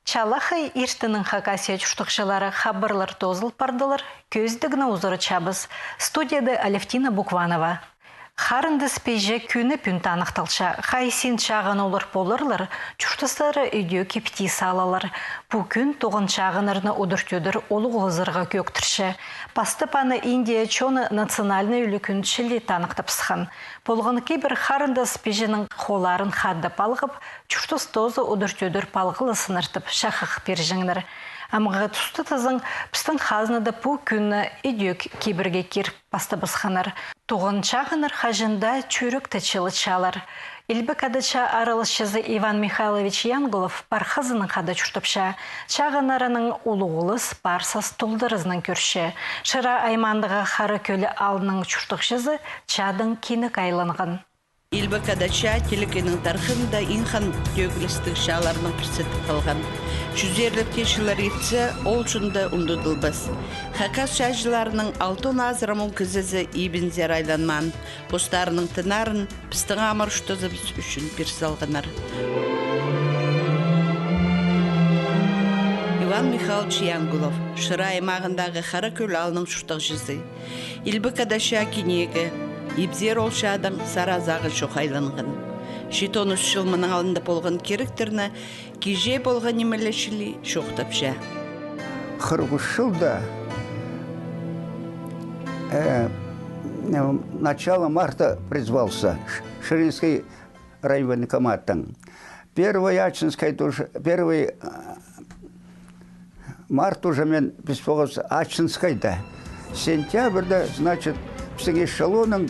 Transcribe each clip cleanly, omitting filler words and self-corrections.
Чалахай иртінің хакасия чуштықшылары хабарлар тозыл пардылар, көздігіні ұзыры чабыз. Студияда Алевтина Букванова. Харынды спейже күні пүнті анықталша, хайсин шағын олар болырлар, чуштыстары үйде кепті салалар. Бұ күн тоғын шағынырны ұдыртөдір олық ғызырға көктірші. Пастыпаны Индия чоны национальны үлікін шілі танықтапсыған. Болғаны кейбір харынды спейженің қоларын хадды палғып, чуштыстозы ұдыртөдір палғылы сыныртып шақық пержіңдір. Амға тұсты тазың пістің қазынады бұ күні үйдек кейбірге кер пастабысқанар. Тоғын чағыныр хажында чүрік тәчілі чалар. Илбі кадыча аралышызы Иван Михайлович Янголов пархазының қады чүртіпша, чағынарының улуғылыс парсас тұлдырызның көрші. Шыра аймандығы қары көлі алының чүртікшізі чадың кенік айланған. Илбі кадача телекенің тархында инхан төгілістік шаларының көрсетіп қалған. Жүзерлік тешілер етсе, ол шында ұндыдылбыз. Хакас шажыларының алтын азырамыл күзізі ебінзер айланман. Постарының тынарын пістің амыр ұштызы біз үшін персалғанар. Иван Михайлович Янголов, Шыра аймағындағы қара көл алының шұштық жүзі. Илбі кадача кенегі, Ибзер олшадың саразағы шоқайланған. Шитон үш жыл мұның алында болған керіктеріні кеже болған емелешілі шоқтапша. 40 жылда начало марта призвался Ширинский райвоенкоматтың. 1 март уже мен беспоғыз Ачинскайда. Сентябрьда, значит, біздің эшелонның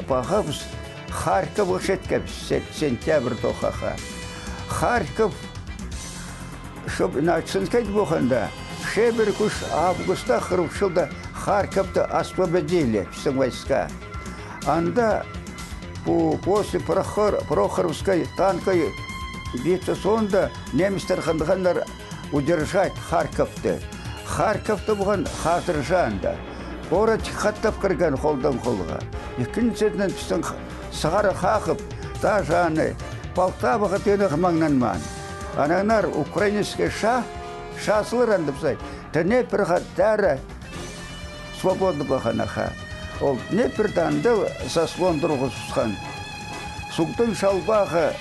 бағабыз Харьков ұшеткебіз, сентябрь тоқаға. Харьков, щоб на Ачинскайда болғанда, шебір күш августа 40 жылда Харьковты освободили, біздің войска. Анда после Прохоровской танковой битвы сонда немістер қандығандар удержать Харьковты. Харьковты болған қазір жанда. Город хаттап кірген қолдан қолға. Екіншіден біздің сағары қақып, та жаны, Полтаваға тені қымаңнан ман. Анаңар украинский шасылыр андыпсай. Днепрға дәрі свободны бағанаға. Ол Днепроданды заслон тұрғызған. Суқтың шалбағы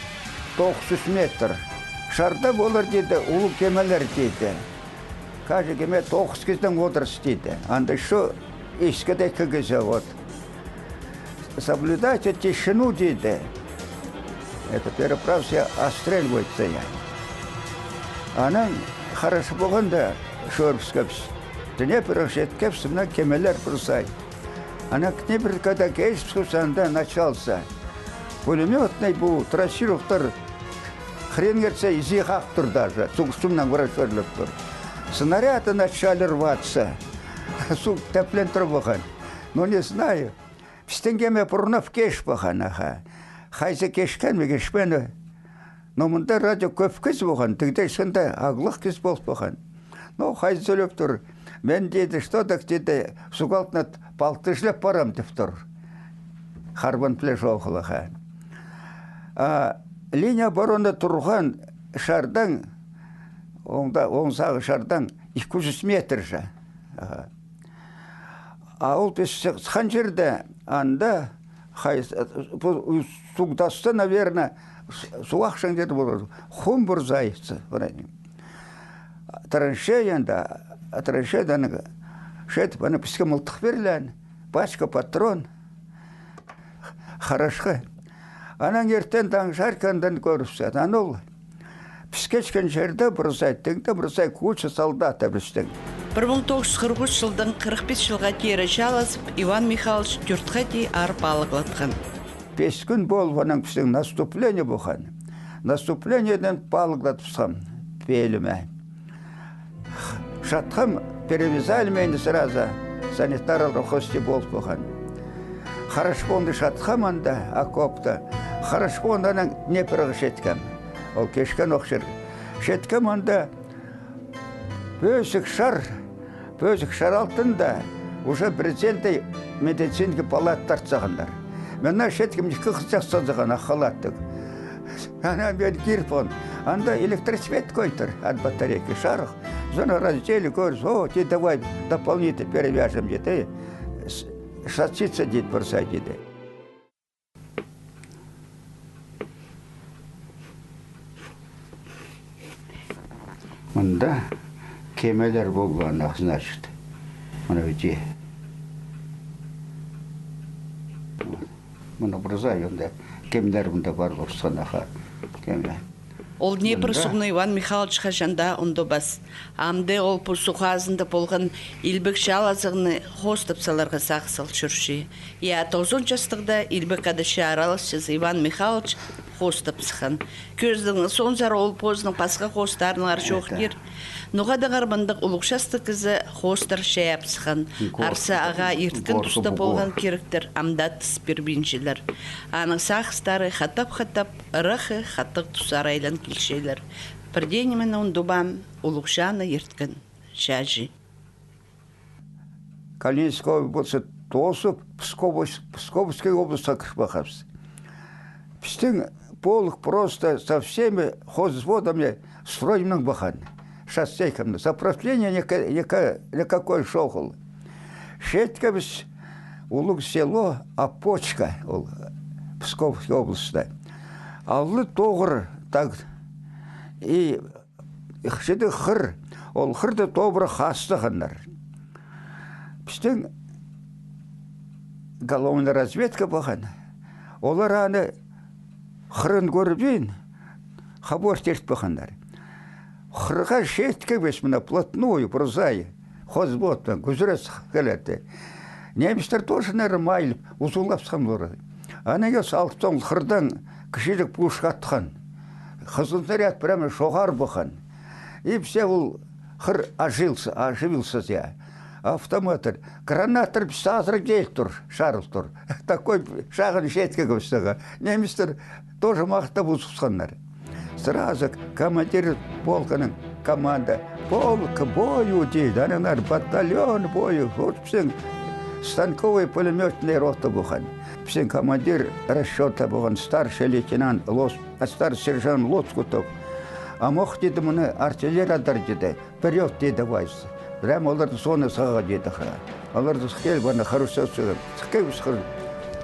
900 метр. Шарда болар деді, ұлы кемелер деді. Кажы кеме 9 кезден отырыс деді. Анда шо искадай кігізі вот. Соблюдайте тишину, деді. Это переправся отстреливается я. Анан хорошо болғанда шорбскапс. Днепр жеткепс, мына кемелер бұрсай. Ана Днепркада кейспскусанда начался. Пулеметный был, трассировтар. Хрен керсе изихақ тұр даже. Суқсумнан врачерліп тұр. Снаряды начали рваться. Сук тәплен тұр бұған. Но не знаю. Пістенгеме бұрынап кеш бұған. Хайзы кешкен ме кешпені. Но мұнда радио көп кез бұған. Тігдей сонда ағылық кез бол бұған. Но хайзы сөйлеп тұр. Мен дейді, что так дейді, суғалтына балтышлеп барам деп тұр. Харбан плеш оқылыға. Линия обороны тұрған шардан, оң сағы шардан 200 метр жа. Ол біз сқан жерде, анда, суғдасты, наверное, суақшың деді болады. Хум бұрзайсы. Траншеянда, траншеядан шетіп, ана піске мұлтық берілен, пачка патрон, харашқа. Анан ертен таң жаркандан көріпсет. Анол піскечкен жерде бұрзайттыңда, бұрзай куча солдата біздің. 1943 жылдың 45 жылға кері жаласып, Иван Михайлович түртқа дей арып алығылатқан. 5 күн бол, оның біздің наступление бұған. Наступлениеден балығылатыпсам беліме. Шатқым перевязали мені сразу санитарал хосте бол бұған. Харашпонды шатқам анда, окопта. Харашпондан Днепрға шеткем. Ол кешкен оқшыр. Шеткем анда бөсік шар алтында уже президенті медицингі палат тартсағандар. Мен шеткім кыз жақсадыған ақалаттық. Ана мен кирпон. Анда электросвет койтер от батарейки шарах. Зона раздели, говорит, о, ты давай дополнительно перевяжем детей. Шатиться дед просадили. Мында кемелер болғанақ, значит. Мына өте. Мына бұрзай, онда кемелер мұнда бар бұрсқанаға. Ол Днепр сугны Иван Михайлович хажанда ондобас. Амде ол пусухазында болған илбек шалазығыны хостапсаларға сақсыл жүрші. Я 9 жастықда илбек адышы аралысыз Иван Михайлович хостапсыған. Көздің сонзар ол позның пасқа хостарынар жоқтер. Нұғадығар бандық ұлықшасты кізі хостар шәяпсыған. Арсы аға ерткін тұста болған керіктер амдат спирбиншілер. Аның сақыстары хатап-хатап ырақы хаттық тұсар айлан келшейлер. Бірденемен ондубам ұлықшаны ерткін шәжі. Калининская область тосып, Псковской области кірпақапсы. Пістің полық просто со всеми хозводами стройным бахан. Шастейкамды. Заправление никакой шоғыл. Шеткабыз улық село Апочка, Псковской области. Аллы тоғыр так. И шеді қыр, ол қырды тобыры қастығындар. Пістің головная разведка бахан. Олар аны қырын көрбейін, хабор терт бақандар. Қырға шетке бес мына плотную, прозай, хозботпен, күзірес келетті. Немістер тоже нормайліп, ұзулапсқан бұры. Аны ес алыптан қырдан кішілік пұшқатқан. Қызылдарят прямо шоғар бақан. И все ол қыр оживился я. Автоматор, гранатор писатыр кейл тұр, шарыл тұр. Такой шағын шетке көстіға. Немістер тоже мақта бұзықсандар. Сразу командир полканың команда. Полк бою дейді, ананар батальон бою. Вот псен станковый пулеметный рота бұған. Псен командир расчета бұған старший лейтенант, старший сержант Лоцкутов. А мох дейді мұны артиллерадар дейді, вперед дейді вайсы. Прямо оларды соны саға дейді ға. Оларды схел бана хорошо сығын. Схел схыл.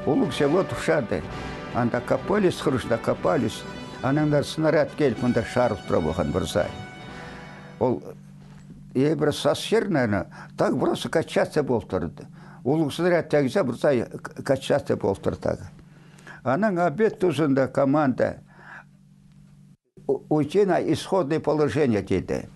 Улық село тұшады. Анда копались, хорошо копались. Анаңдар снаряд келіп, мұнда шарып тұра болған бірзай. Ол ебір сасшер, наверное, так просто качаться болып тұрды. Улық снаряд тәгізе бірзай качаться болып тұрды. Анаң обед тұзында команда уйти на исходное положение дейді.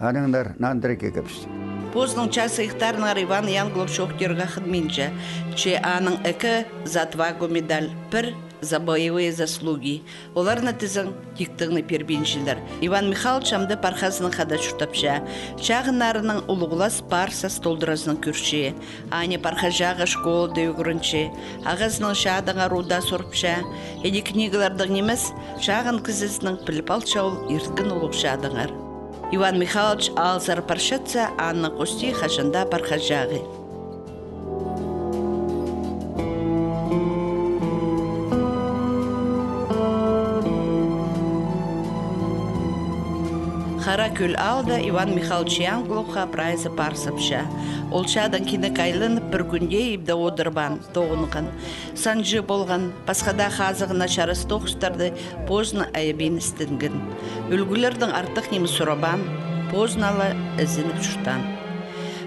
Анаңдар нандырге кепсі. Поздың часы иқтарынар Иван Янглов шоқтерға қыдменчі, че аның әкі за 2 медаль, бір за боевые заслуги. Оларна тізің тектігіні пербеншілдер. Иван Михайлович амды пархазының қада шұртапша, чағынарының ұлығылас парса столдыразының көрші, ане пархажаға школы дөйгірінші, ағазының шадыңа руда сорпша, әді книгалардың немес, шағын кізісінің піліпалча ол ерткін ұлық шадыңар. Иван Михайлович алзар паршатса, Анна Кости хашында пархажағы. Қара көл алда Иван Михайлович Янгловқа прайзы парсапша. Ол шадан кені кайлынып бір күнде ебді одырбан, тоғынған. Санжы болған, пасқада қазығына шарыс тоқыстарды позны айыбен істінгін. Үлгілердің артық немі сұрабан, позналы ізініп жұртан.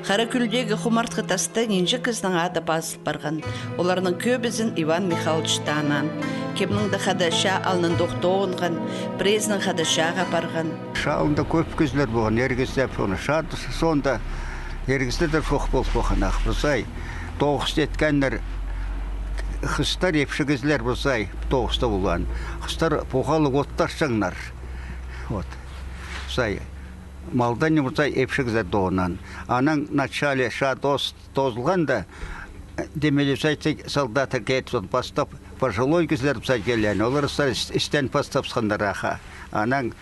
Қара күлдегі құмартқы тасты ненжі кіздің ады басып барған. Оларының көбізін Иван Михайлович танан. Кемніңді қадаша алының доқтоғынған, презінің қадашаға барған. Шалында көп көзлер болған, ергіздеп соны. Шады сонда ергіздер шоқ болып болған ақпырсай. Тоғысты еткендер қыстар епшігізлер болсай, тоғысты болған. Қыстар поғалы оттар шыңнар. Сай, малдан немұрсай епшігізер доғынан. Аның начале шад тозылғанда, демелі сайтсы солдаты кетіп бастап, пожилой кізлер бұсай келен. Олар істен бастапсқандар аға. Аның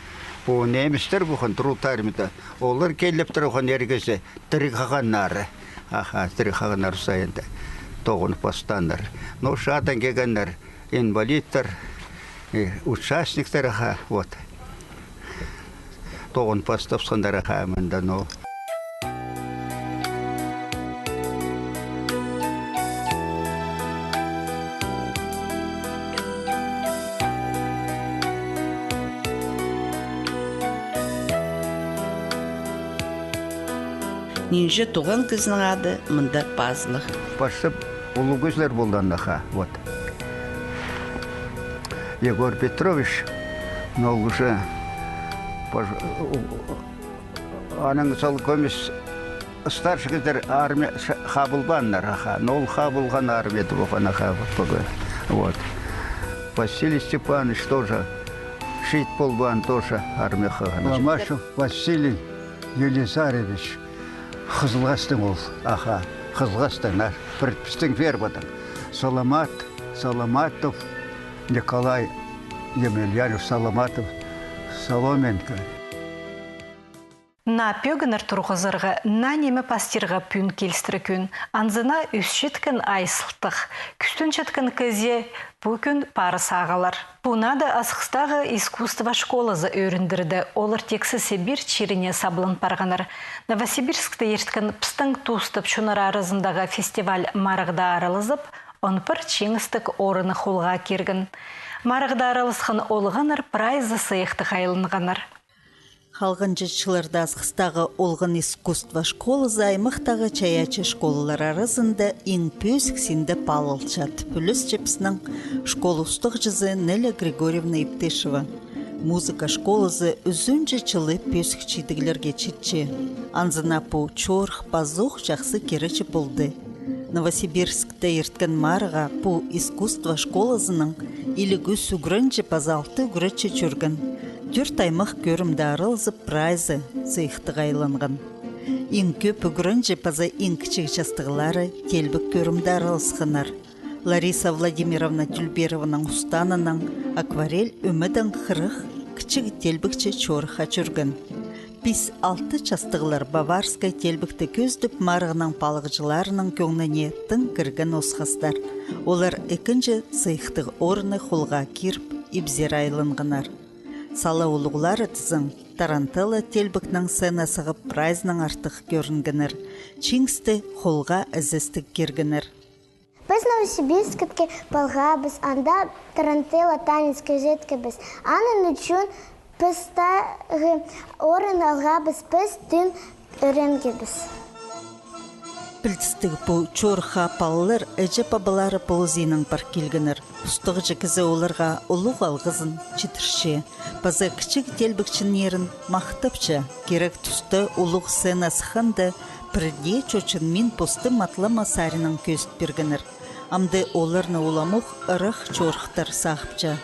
бұл немістер бұған труд армияда. Олар келіп тұрған ергізі тірі қағаннары. Аға, тірі қағаннары сайында. тоғын постандар. Но шадан кегеннер инвалидтер, участниктер вот. Тоғын постапсандар мында, но. Нинже туған кызның ады мында пазлық. Пашып улы көзлер болдандаха, вот. Егор Петрович, но уже аның сол көмес старший кыздер армия хабылбаннар, но ол хабылған армияды болғана хабылбығы. Вот. Василий Степанович тоже, шит болбан тоже армия хабылбан. Ломашев Василий Елизаревич. Қызылғастың ол, Қызылғастың, бірпістің фербадан. Соломатов, Николай Емельянов, Соломенко. На пөгінір тұрғызырғы, на немі пастирға пүн келістірі күн, анзына үсшеткін айсылтық, күстіншеткін көзе бүкін парыс ағалар. Бұнады асқыстағы искусство школазы өріндірді, олар тексі Сибир чирине саблын парғаныр. Новосибирскті ерткін пістің туыстып шунар арызындағы фестиваль марығда арылызып, онпыр чеңістік орыны қолға кергін. Марығда арылысқын олғаныр, прайзы сыйықты қайлынғаныр. Халғын жетшілерді асқыстағы олғын искусство школызы аймақтағы чаячы школалар арасында ең пөзіксенді палылчат. Пөліс жепсінің школ ұстық жызы Неля Григорьевна Иптешева. Музыка школызы үзінжі чылы пөзікчейдігілерге четче. Анзына по чорх, пазух жақсы керечі болды. Новосибирскте ерткін марыға по искусство школызының илігі сүгірінжі пазалты үгіречі жүргін. Дүрт аймақ көрімді арылзып прайзы сыйықты ғайланған. Ең көп үгірінжі паза ең кішік жастығылары телбік көрімді арылысқынар. Лариса Владимировна Тюльберованың ұстанының акварель өмідің қырық кішік телбікчі чорыға жүргін. 5-6 жастығылар баварскай телбікті көздіп марығының палықжыларының көңіне тың кіргін осқастар. Олар екінші сыйықтығы орны қолға кіріп, ибзер айланғынар. Сала олығылары тізің Тарантелла телбікнің сцена сығып прайзның артық көрінгінір. Чингсті қолға әзістік кергінір. Біз Новосибирскітке балғабыз, анда Тарантелла танец көзетке біз. Анын үшін пістағы орын алғабыз, біз түн өренге біз. Білтістігі бұл чорха палылар әжі бабалары полызының бар келгінір. Ұстығы жекізі оларға ұлық алғызын жетірше. Базы кішік телбікшін ерін мақтапча. Керек тұсты ұлық сцена сықанды бірде чөчін мен посты матлама сарының көзіт бергінір. Амды оларны оламуқ ұрық чорхтар сақыпча.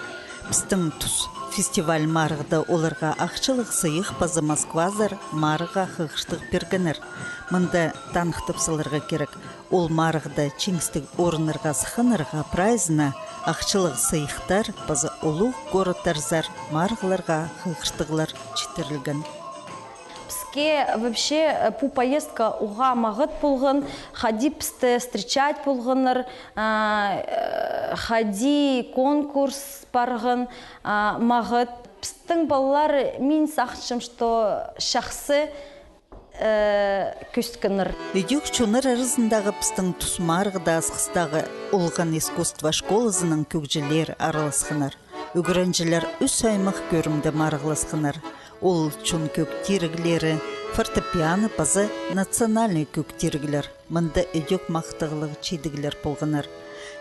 Пістің тұс. Фестиваль марығды оларға ақчылық сыйық базы Москвазар марыға қығыштық бергінір. Мұнда танықтыпсыларға керек. Ол марығды чеңістік орынырға сықынырға прайзына ақчылық сыйықтар базы олу городтарзар марығыларға қығыштығылар четірілген. Бізге вообще по поездка уға мағыт болғын, хади пісті встречать болғыныр, хади конкурс барғын мағыт. Пістің балалар мен сақшым, что шақсы көсткінір. Үйдек чоныр арызындағы пістің тұсмарғыда асқыстағы олған искусство школызының көкжелер араласқынар. Үгірінжілер үс аймақ көрімді марғыласқынар. Ол чон көк тиріглері, фортепиано базы национальный көк тиріглер. Мұнда үйдек мақтығылығы чейдігілер болғынар.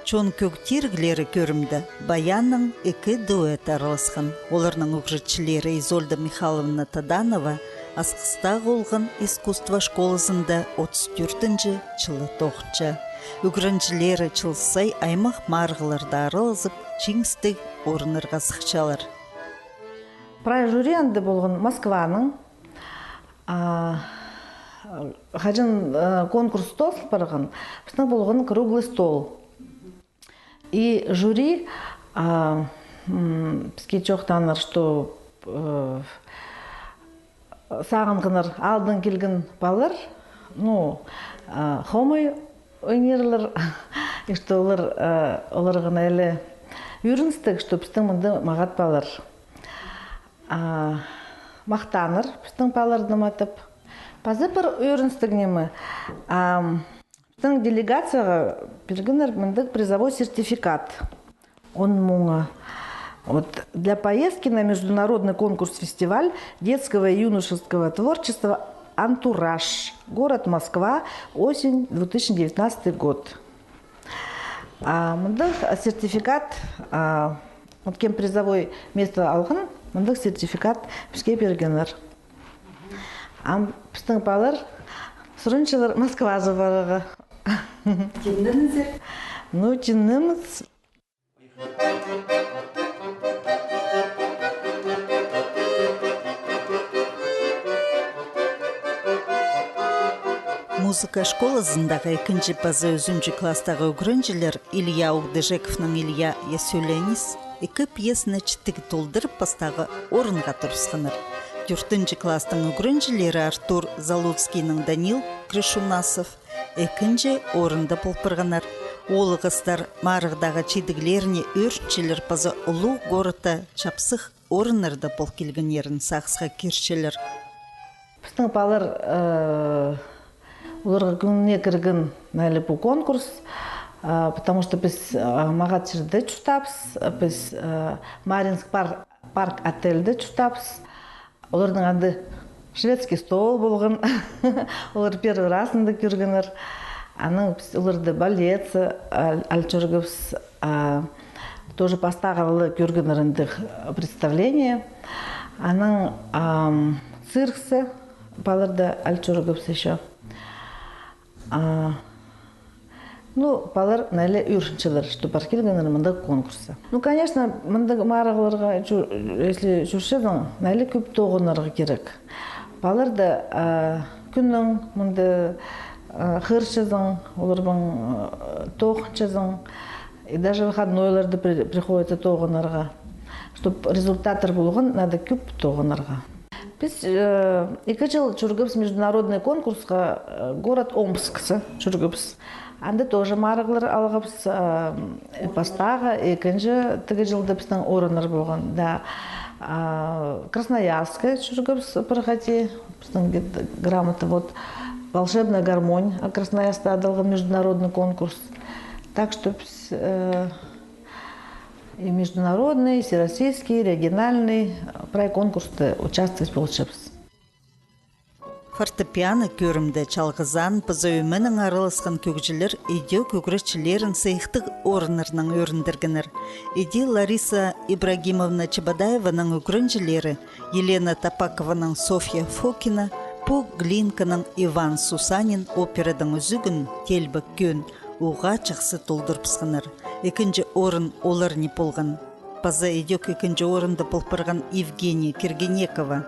Чон көк тиріглері көрімді Баянның екі дуэт араласқан. Оларның ұғырчылері Изольда Михайловна Таданова асқыстағы олған искусство школысында 34-ші жылы тоқча. Үгірінжілері чылсай аймақ марғыларда аралызып, чеңістік орынырға сықчалар. Прайз жюри анды болған Москваның хажын конкурс стол барған, біздің болған круглый стол. И жюри бізге жоқтаныр, что саған ғыныр алдын келген балар, хомой ойнерлер, И что олар гына әле үйренстік, что біздің мұнды мағат балар. Мақтаныр, біздің баларды матып. Пазы бір үйренстік немі. Біздің делегацияға бергенер мұндық призовой сертификат. Он мұңа. Вот для поездки на международный конкурс-фестиваль детского и юношеского творчества «Антураж». Город Москва. Осень 2019 год. Мұндық сертификат, вот кем призовой место алған, мұндық сертификат бізге бергенер. Біздің балар сұрыншылар Москва жабарыға. Тендіңіздер? Ну, тендіңіз. Музыка школасындағы екінші пазы үзінші кластағы үгірінжілер Илья Угдежековның Илья Ясюленис екі пьесіні чіттігі толдырып пастағы орынға тұрысқаныр. 4-ші кластың үгірінжілері Артур Залуцкийның Данил Крышунасов екінші орында болпырғанар. Олы қыстар марығдағы чедіглеріне өртчелер пазы ұлу горыта чапсық орынырда бол келгенерін сақсыға кершелер. Біздің балар оларға күніне кірген мәлі бұл конкурс, потому что біз мағат жерде чүтапыз, біз Маринск парк отельде чүтапыз. Олардың анды шведский стол болған, олар первый расында көргенер. Аның оларды балет, алчыргыбыз, тоже постағалы көргенерінді представление. Аның цирксы, баларды алчыргыбыз еще. Ну, балар нәлі үйріншілер, что бар келгенер мұндағы конкурсы. Ну, конечно, мұндағы марығыларға, если жүршедің, нәлі көп тоғынарға керек. Баларды күннің мұнды қыршызың, олардың тоғыншызың, и даже выходнойларды приходится тоғынарға. Чтобы результаттар болған, надо көп тоғынарға. Біз 2 жыл жүргіпс международный конкурсқа город Омсксы жүргіпс. Анды тоже марығылар алғапс пастаға 2 жылды біздің орыныр болған. Красноярская жүргіпс проходи, біздің грамота, вот волшебная гармонь Красноярска адалған международный конкурс. Так что и международный, и всероссийский, и региональный проект конкурста участвовать получилось. Фортепиано көрімді чалғызан пызойымының араласқан көкжілер иде көкірішчілерін сайықтық орынырның өріндіргінір. Иде Лариса Ибрагимовна Чебадаеваның өкіріншілері, Елена Тапакованың Софья Фокина, Пу Глинканың Иван Сусанин операдан үзігін телбі көн уға чықсы толдырпсқыныр. 2-ші орын олар не болған. Паза идек 2-ші орынды болпырған Евгения Киргенекова.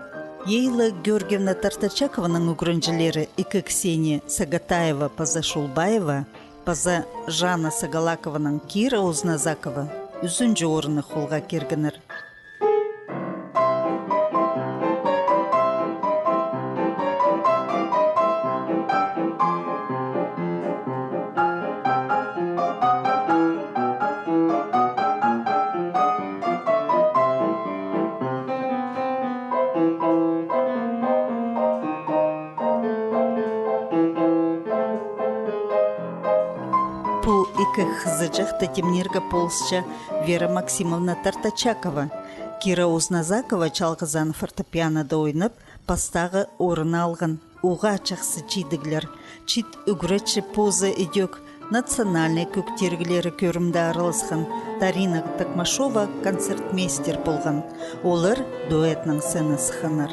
Ейла Георгиевна Тартачакованың үгірінжілері 2 Ксения Сагатаева, Паза Шулбаева, Паза Жана Сагалакованың Кира Узназакова 3-ші орыны қолға кергінір. Хзыджах Татимнирга Полсча Вера Максимовна Тартачакова. Кира Узназакова чалғызан фортепианода ойнап, пастағы орын алған. Уға чақсы чидіглер. Чит үгіретші поза идек. Национальный көктергілері көрімді аралысқан. Тарина Такмашова концертмейстер болған. Олар дуэтның сценасы ханар.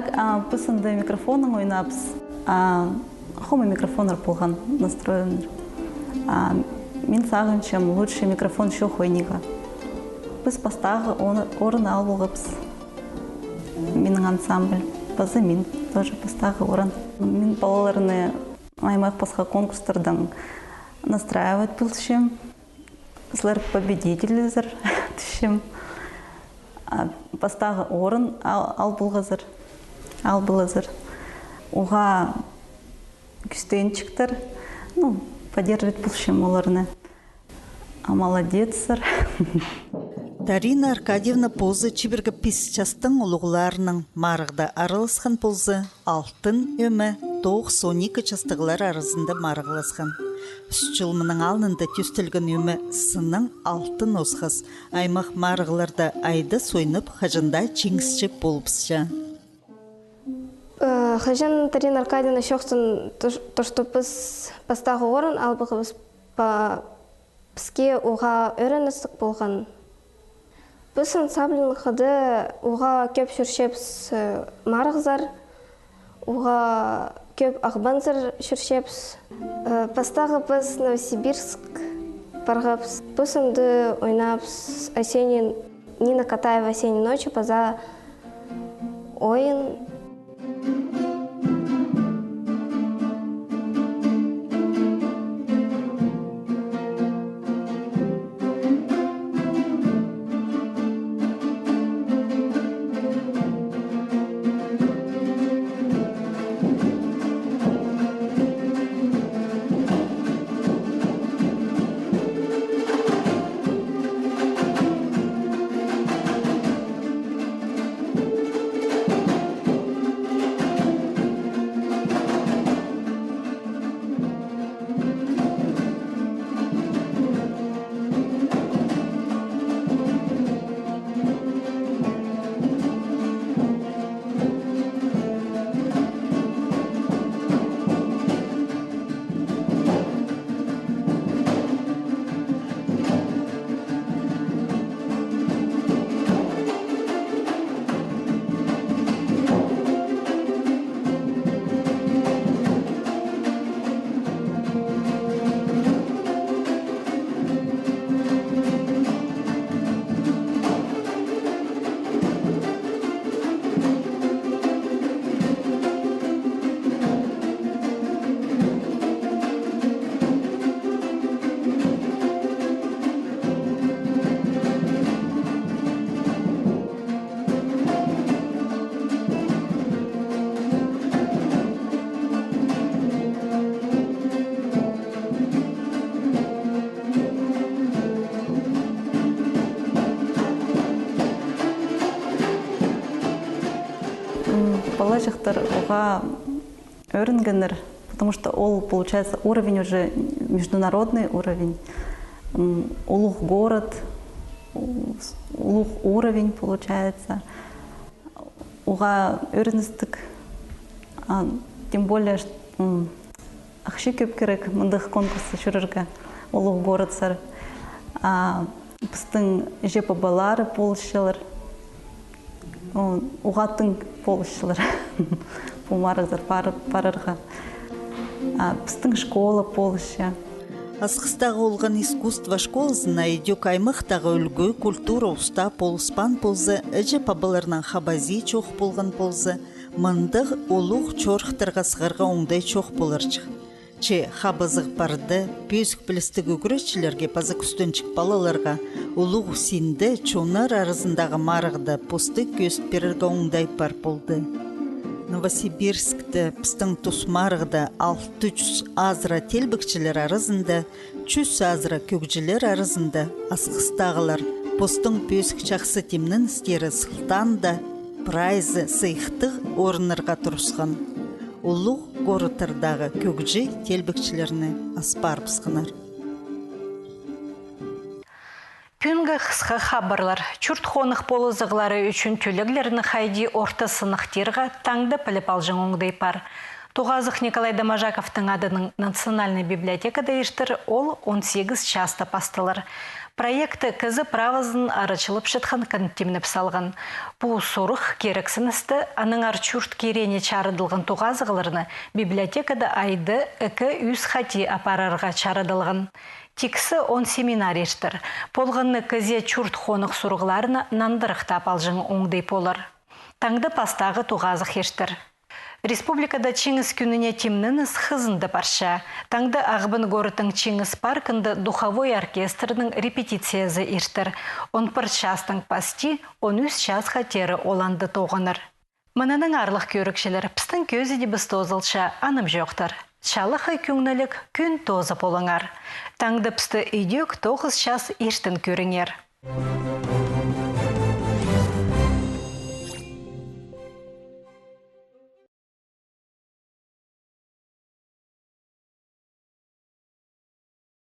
Так, пысынды микрофоның ойнапыз. Хома микрофонар болған настроенер. Мен сағыншым лучший микрофон шоқ ойниға. Біз бастағы орын алуғыпыз. Менің ансамбль. Базы мен тоже бастағы орын. Мен балаларыны аймақ басқа конкурстардан настраивать бұлшым. Сылар победителізір түшім. Бастағы орын ал бұлғызыр. Оға күстенчіктір. Поддерживать бұлшым оларыны. Молодецсір. Дарина Аркадьевна позы чибіргі писчастың ұлығыларының марығда арылысқан позы алтын өмі 9-12 частығылар арызында марығыласқан. Үстілмінің алынында түстілген өмі сының алтын осқыз. Аймақ марығыларда айды сойнып қажында чеңісчі болыпсыша. Хажан Дарина Аркадьевна шоқтын то, что біз бастағы орын албығыз бізге оға өріністік болған. Біз ансамблінің қыды оға көп жүршепс марығызар, оға көп ағбанзар жүршепс. Бастағы біз Новосибирск барғапс. Біз үнді ойнапс Нина Катаева «Осенней ночи» база ойын. Жақтар оға өрінгенер, потому что ол, получается, уровень уже международный уровень. Улух город, улух уровень, получается. Оға өріністік, тем более, ақшы көп керек мұндық конкурсы жүріргі улух город сар. Біздің жепа балары полышылыр. Уғаттың полышылыр. Пумарығызар парырға. Біздің школа полышы. Асқыстағы олған искусство школызына идек аймақтағы үлгі культура уста полыспан ползы, әжі пабыларынан хабази чоқ болған ползы, мындық олуқ чорқтырға сығырға оңдай чоқ болырчық. Че хабазық барды, пөзік білістік өгірешілерге пазы күстөнчік балаларға олуқ синді чонар арызындағы марықты посты көст берірге оңдай бар болды. Новосибирскті пістің тұсмарықты 600 азыра телбікчілер арызында, 100 азыра көгжілер арызында асқыстағылар постың пөзік чақсы темнің істері сылтанда прайзы сыйықтық орынырға тұрысқан. Улуқ горытырдағы көгжі телбікчілеріне аспар пысқынар. Пүнгі қысқы хабарлар чүрт қонық болызығылары үшін төлігілеріні қайди орта сынықтырға таңды піліп алжың оңдай пар. Туғазық Николай Домажаковтың адының национальный библиотекада ештір ол 18 часта пастылыр. Проекты кізі правызын арычылып шытқан контимніп салған. Бұл сұрық керексіністі аның арчурт керене чарыдылған туғазығыларыны библиотекада айды үкі үз хати апарарға чарыдылған. Тиксі он семинар ештір. Полғынны кізе чурт қонық сұрғыларына нандырықта апалжың оңдай полыр. Таңды пастағы туғазық ештір. Республикада Чеңіз күніне темніңіз хызынды парша. Таңды ағбын горытың Чеңіз паркында духовой оркестрінің репетициясы ештір. Он бір частың пасти, он үз час хатері оланды тоғыныр. Мұнаның арлық көрікшілер пістің көзі де біз тозылша аным жоқтыр. Чалықы күңнілік күн тозы болыңар. Таңды пісті үйдек 9 час ештін көріңер.